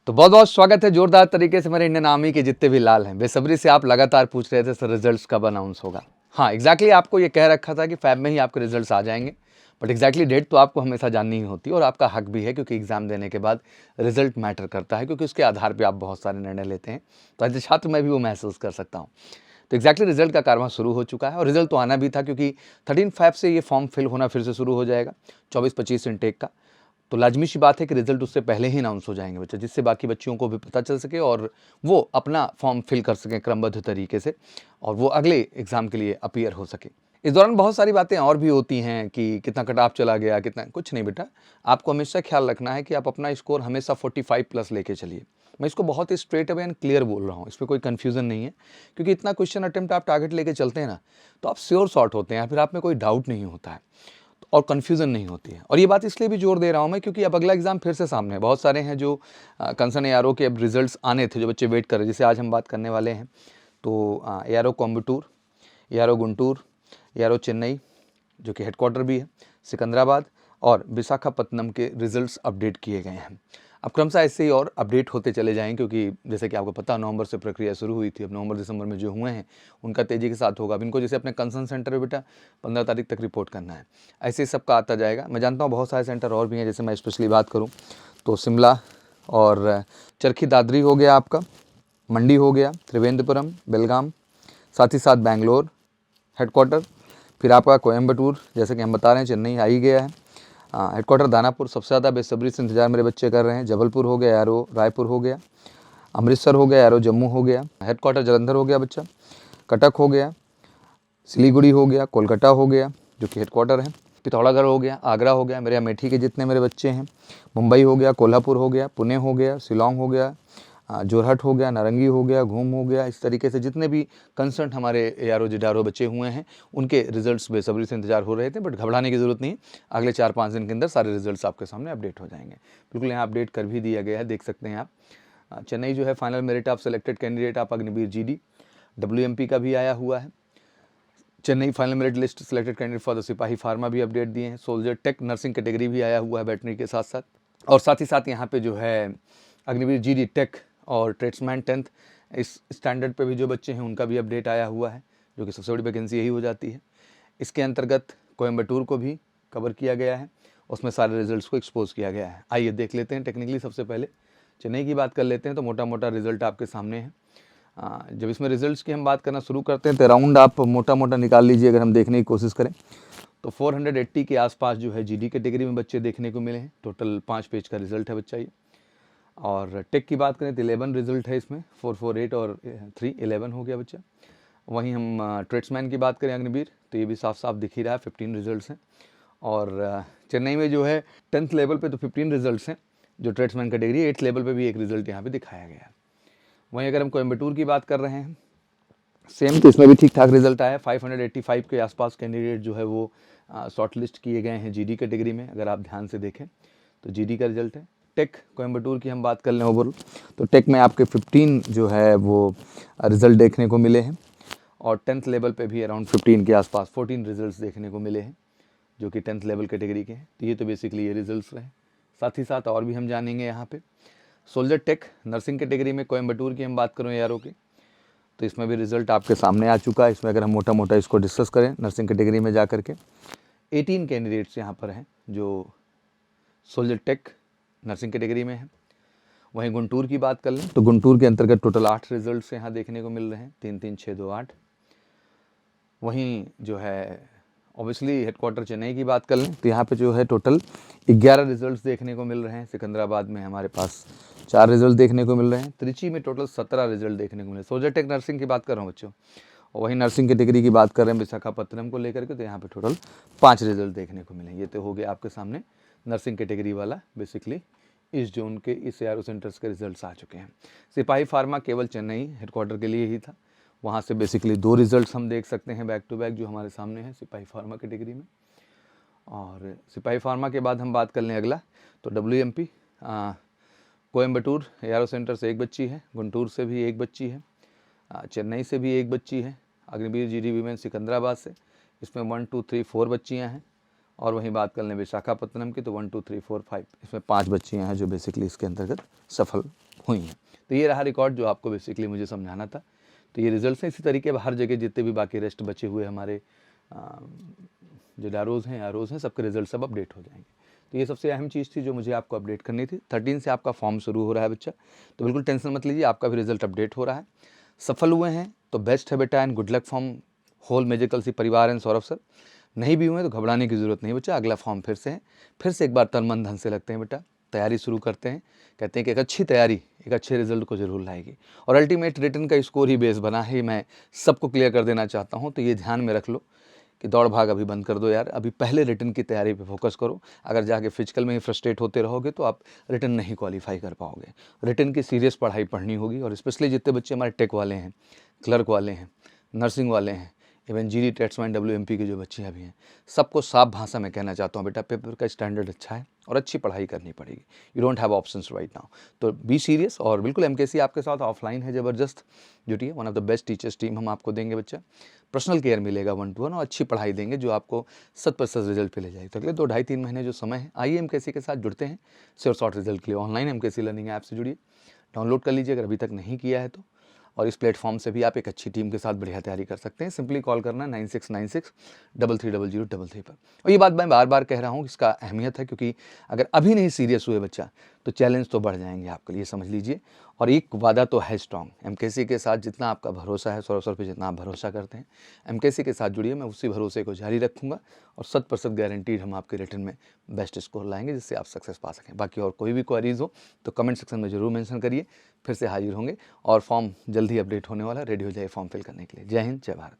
तो बहुत बहुत स्वागत है जोरदार तरीके से मेरे इंडियन आर्मी के जितने भी लाल हैं। बेसब्री से आप लगातार पूछ रहे थे सर रिजल्ट्स कब अनाउंस होगा। हाँ एग्जैक्टली आपको ये कह रखा था कि फैब में ही आपके रिजल्ट्स आ जाएंगे, बट एग्जैक्टली डेट तो आपको हमेशा जाननी ही होती है और आपका हक भी है, क्योंकि एग्जाम देने के बाद रिजल्ट मैटर करता है, क्योंकि उसके आधार पर आप बहुत सारे निर्णय लेते हैं। तो एज ए छात्र मैं भी वो महसूस कर सकता हूँ। तो एग्जैक्टली रिजल्ट का कारवां शुरू हो चुका है और रिजल्ट तो आना भी था, क्योंकि 13 फैब से ये फॉर्म फिल होना फिर से शुरू हो जाएगा 24-25 इनटेक का। तो लाजमी सी बात है कि रिजल्ट उससे पहले ही अनाउंस हो जाएंगे बच्चे, जिससे बाकी बच्चियों को भी पता चल सके और वो अपना फॉर्म फिल कर सकें क्रमबद्ध तरीके से और वो अगले एग्जाम के लिए अपीयर हो सके। इस दौरान बहुत सारी बातें और भी होती हैं कि कितना कट ऑफ चला गया, कितना कुछ नहीं बेटा, आपको हमेशा ख्याल रखना है कि आप अपना स्कोर हमेशा 45+ लेके चलिए। मैं इसको बहुत ही स्ट्रेट अवे एंड क्लियर बोल रहा हूँ, इस पर कोई कन्फ्यूजन नहीं है, क्योंकि इतना क्वेश्चन अटेम्प्ट आप टारगेट लेके चलते हैं ना, तो आप श्योर शॉर्ट होते हैं, फिर आप में कोई डाउट नहीं होता है और कन्फ्यूज़न नहीं होती है। और ये बात इसलिए भी जोर दे रहा हूँ मैं, क्योंकि अब अगला एग्जाम फिर से सामने है। बहुत सारे हैं जो कंसर्न एआरओ के अब रिजल्ट्स आने थे, जो बच्चे वेट कर रहे हैं, जिसे आज हम बात करने वाले हैं। तो ARO Coimbatore, ARO Guntur, ARO Chennai जो कि हेडक्वार्टर भी है, सिकंदराबाद और विशाखापत्तनम के रिजल्ट्स अपडेट किए गए हैं। अब क्रमशः ऐसे ही और अपडेट होते चले जाएंगे, क्योंकि जैसे कि आपको पता नवंबर से प्रक्रिया शुरू हुई थी। अब नवंबर दिसंबर में जो हुए हैं उनका तेज़ी के साथ होगा। अब इनको जैसे अपने कंसर्न सेंटर में बेटा 15 तारीख तक रिपोर्ट करना है, ऐसे ही सबका आता जाएगा। मैं जानता हूँ बहुत सारे सेंटर और भी हैं, जैसे मैं स्पेशली बात करूँ तो शिमला और चरखी दादरी हो गया, आपका मंडी हो गया, त्रिवेंद्रपुरम, बेलगाम, साथ ही साथ बेंगलोर हेडक्वार्टर, फिर आपका कोयम्बटूर, जैसे कि हम बता रहे हैं चेन्नई आ ही गया है, हेडक्वार्टर दानापुर सबसे ज़्यादा बेसब्री से इंतजार मेरे बच्चे कर रहे हैं। जबलपुर हो गया, एरो रायपुर हो गया, अमृतसर हो गया, एरो जम्मू हो गया, हेडक्वार्टर जलंधर हो गया बच्चा, कटक हो गया, सिलीगुड़ी हो गया, कोलकाता हो गया जो कि हेडक्वार्टर है, पिथौरागढ़ हो गया, आगरा हो गया, मेरे अमेठी के जितने मेरे बच्चे हैं, मुंबई हो गया, कोल्हापुर हो गया, पुणे हो गया, शिलोंग हो गया, जोरहट हो गया, नारंगी हो गया, घूम हो गया। इस तरीके से जितने भी कंसर्न हमारे एआरओ जिडारो बच्चे हुए हैं उनके रिजल्ट्स बेसब्री से इंतजार हो रहे थे, बट घबराने की ज़रूरत नहीं। अगले 4-5 दिन के अंदर सारे रिजल्ट्स आपके सामने अपडेट हो जाएंगे। बिल्कुल यहाँ अपडेट कर भी दिया गया है, देख सकते हैं आप। चेन्नई जो है final merit of selected candidate आप अग्निवीर जीडी, WMP का भी आया हुआ है। Chennai final merit list selected candidate for the सिपाही फार्मा भी अपडेट दिए हैं। सोल्जर टेक नर्सिंग कैटेगरी भी आया हुआ है वेटनरी के साथ साथ, और साथ ही साथ यहाँ पे जो है अग्निवीर जीडी टेक और ट्रेड्समैन 10th इस स्टैंडर्ड पे भी जो बच्चे हैं उनका भी अपडेट आया हुआ है, जो कि सबसे बड़ी वैकेंसी यही हो जाती है। इसके अंतर्गत कोयम्बटूर को भी कवर किया गया है, उसमें सारे रिजल्ट्स को एक्सपोज किया गया है। आइए देख लेते हैं टेक्निकली। सबसे पहले चेन्नई की बात कर लेते हैं, तो मोटा मोटा रिजल्ट आपके सामने है। जब इसमें रिजल्ट्स की हम बात करना शुरू करते हैं तो अराउंड आप मोटा मोटा निकाल लीजिए, अगर हम देखने की कोशिश करें तो 480 के आसपास जो है जीडी कैटेगरी में बच्चे देखने को मिले हैं। टोटल 5 पेज का रिजल्ट है बच्चा ये। और टेक की बात करें तो 11 रिजल्ट है इसमें, 448 और 311 हो गया बच्चा। वहीं हम ट्रेड्समैन की बात करें अग्निवीर, तो ये भी साफ साफ दिख ही रहा है, 15 रिजल्ट्स हैं। और चेन्नई में जो है 10th लेवल पे तो 15 रिजल्ट्स हैं जो ट्रेड्समैन कैटेगरी, 8th लेवल पे भी एक रिजल्ट यहाँ पे दिखाया गया है। वहीं अगर हम कोयम्बटूर की बात कर रहे हैं सेम, तो इसमें भी ठीक ठाक रिजल्ट आया है। 585 के आसपास कैंडिडेट जो है वो शॉर्ट लिस्ट किए गए हैं जीडी कैटेगरी में, अगर आप ध्यान से देखें तो जीडी का रिजल्ट है। टेक कोयम्बटूर की हम बात कर लें ओवरऑल, तो टेक में आपके 15 जो है वो रिज़ल्ट देखने को मिले हैं, और 10th लेवल पे भी अराउंड 15 के आसपास 14 रिजल्ट्स देखने को मिले हैं जो कि 10th लेवल कैटेगरी के हैं। तो ये तो बेसिकली ये रिजल्ट्स रहे। साथ ही साथ और भी हम जानेंगे यहाँ पे सोल्जर टेक नर्सिंग कैटेगरी में कोयम्बटूर की हम बात करें एआरओ की, तो इसमें भी रिजल्ट आपके सामने आ चुका है। इसमें अगर हम मोटा मोटा इसको डिस्कस करें नर्सिंग कैटेगरी में जा करके 18 कैंडिडेट्स यहाँ पर हैं जो सोल्जर टेक नर्सिंग कैटेगरी में है। वहीं गुंटूर की बात कर लें तो गुंटूर के अंतर्गत टोटल 8 रिजल्ट्स यहाँ देखने को मिल रहे हैं, 3 3 6 2 8। वहीं जो है ऑब्वियसली हेडक्वार्टर चेन्नई की बात कर लें तो यहाँ पे जो है टोटल 11 रिजल्ट्स देखने को मिल रहे हैं। सिकंदराबाद में हमारे पास 4 रिजल्ट देखने को मिल रहे हैं। त्रिची में टोटल 17 रिजल्ट देखने को मिले। सोल्जर टेक नर्सिंग की बात कर रहा हूँ बच्चों, और वहीं नर्सिंग कैटेगरी की बात कर रहे हैं विशाखापत्तनम को लेकर के, तो यहाँ पे टोटल 5 रिजल्ट देखने को मिले। ये तो हो गया आपके सामने नर्सिंग कैटेगरी वाला, बेसिकली इस जोन के इस एआरओ सेंटर्स के रिजल्ट्स आ चुके हैं। सिपाही फार्मा केवल चेन्नई हेडक्वार्टर के लिए ही था, वहाँ से बेसिकली 2 रिजल्ट्स हम देख सकते हैं बैक टू बैक जो हमारे सामने हैं सिपाही फार्मा कैटेगरी में। और सिपाही फार्मा के बाद हम बात कर लें अगला, तो WMP कोयम्बटूर एआरओ सेंटर से 1 बच्ची है, गुंटूर से भी 1 बच्ची है, चेन्नई से भी 1 बच्ची है, अग्निवीर जीडी वीमेन सिकंदराबाद से, इसमें 1 2 3 4 बच्चियाँ हैं। और वहीं बात कर लें विशाखापत्तनम की तो 1 2 3 4 5, इसमें 5 बच्चियाँ हैं जो बेसिकली इसके अंतर्गत सफल हुई हैं। तो ये रहा रिकॉर्ड जो आपको बेसिकली मुझे समझाना था। तो ये रिजल्ट्स हैं, इसी तरीके हर जगह जितने भी बाकी रेस्ट बचे हुए हमारे जो डारोज़ हैं, आरोज़ हैं, सबके रिजल्ट सब अपडेट हो जाएंगे। तो ये सबसे अहम चीज़ थी जो मुझे आपको अपडेट करनी थी। 13 से आपका फॉर्म शुरू हो रहा है बच्चा, तो बिल्कुल टेंशन मत लीजिए, आपका भी रिजल्ट अपडेट हो रहा है। सफल हुए हैं तो बेस्ट है बेटा, and good luck from whole magical C परिवार एंड सौरभ सर। नहीं भी हुए तो घबराने की ज़रूरत नहीं बच्चा, अगला फॉर्म फिर से है, फिर से एक बार तन मन धन से लगते हैं बेटा, तैयारी शुरू करते हैं। कहते हैं कि एक अच्छी तैयारी एक अच्छे रिजल्ट को जरूर लाएगी, और अल्टीमेट रिटर्न का स्कोर ही बेस बना है, मैं सबको क्लियर कर देना चाहता हूँ। तो ये ध्यान में रख लो कि दौड़ भाग अभी बंद कर दो यार, अभी पहले रिटर्न की तैयारी पे फोकस करो। अगर जाके फिजिकल में ही फ्रस्ट्रेट होते रहोगे तो आप रिटर्न नहीं क्वालिफाई कर पाओगे। रिटर्न की सीरियस पढ़ाई पढ़नी होगी, और स्पेशली जितने बच्चे हमारे टेक वाले हैं, क्लर्क वाले हैं, नर्सिंग वाले हैं, इवन जीडी टेट्समैन WMP के जो बच्चे अभी हैं, सबको साफ भाषा में कहना चाहता हूँ बेटा, पेपर का स्टैंडर्ड अच्छा है और अच्छी पढ़ाई करनी पड़ेगी। You don't have options right now, तो बी सीरियस। और बिल्कुल MKC आपके साथ ऑफलाइन है, ज़बरदस्त जुटिए, one of the best teachers team हम आपको देंगे बच्चा, पर्सनल केयर मिलेगा 1-to-1, और अच्छी पढ़ाई देंगे जो आपको 100% रिजल्ट पे ले जाएगी। तो अगले 2-2.5-3 महीने जो समय है, आइए MKC के साथ जुड़ते हैं श्योर शॉर्ट रिजल्ट के लिए। ऑनलाइन MKC लर्निंग ऐप से जुड़िए, डाउनलोड कर लीजिए अगर अभी तक नहीं किया है तो, और इस प्लेटफॉर्म से भी आप एक अच्छी टीम के साथ बढ़िया तैयारी कर सकते हैं। सिंपली कॉल करना 9696 330003 पर। और ये बात मैं बार बार कह रहा हूँ, इसका अहमियत है, क्योंकि अगर अभी नहीं सीरियस हुए बच्चा तो चैलेंज तो बढ़ जाएंगे आपके लिए, समझ लीजिए। और एक वादा तो है स्ट्रॉन्ग, MKC के साथ जितना आपका भरोसा है, सौरभ सर पे जितना आप भरोसा करते हैं, MKC के साथ जुड़िए, मैं उसी भरोसे को जारी रखूँगा, और 100% गारंटीड हम आपके रिटर्न में बेस्ट स्कोर लाएंगे जिससे आप सक्सेस पा सकें। बाकी और कोई भी क्वेरीज हो तो कमेंट सेक्शन में ज़रूर मेंशन करिए, फिर से हाजिर होंगे, और फॉर्म जल्द ही अपडेट होने वाला है, रेडी हो जाइए फॉर्म फिल करने के लिए। जय हिंद, जय भारत।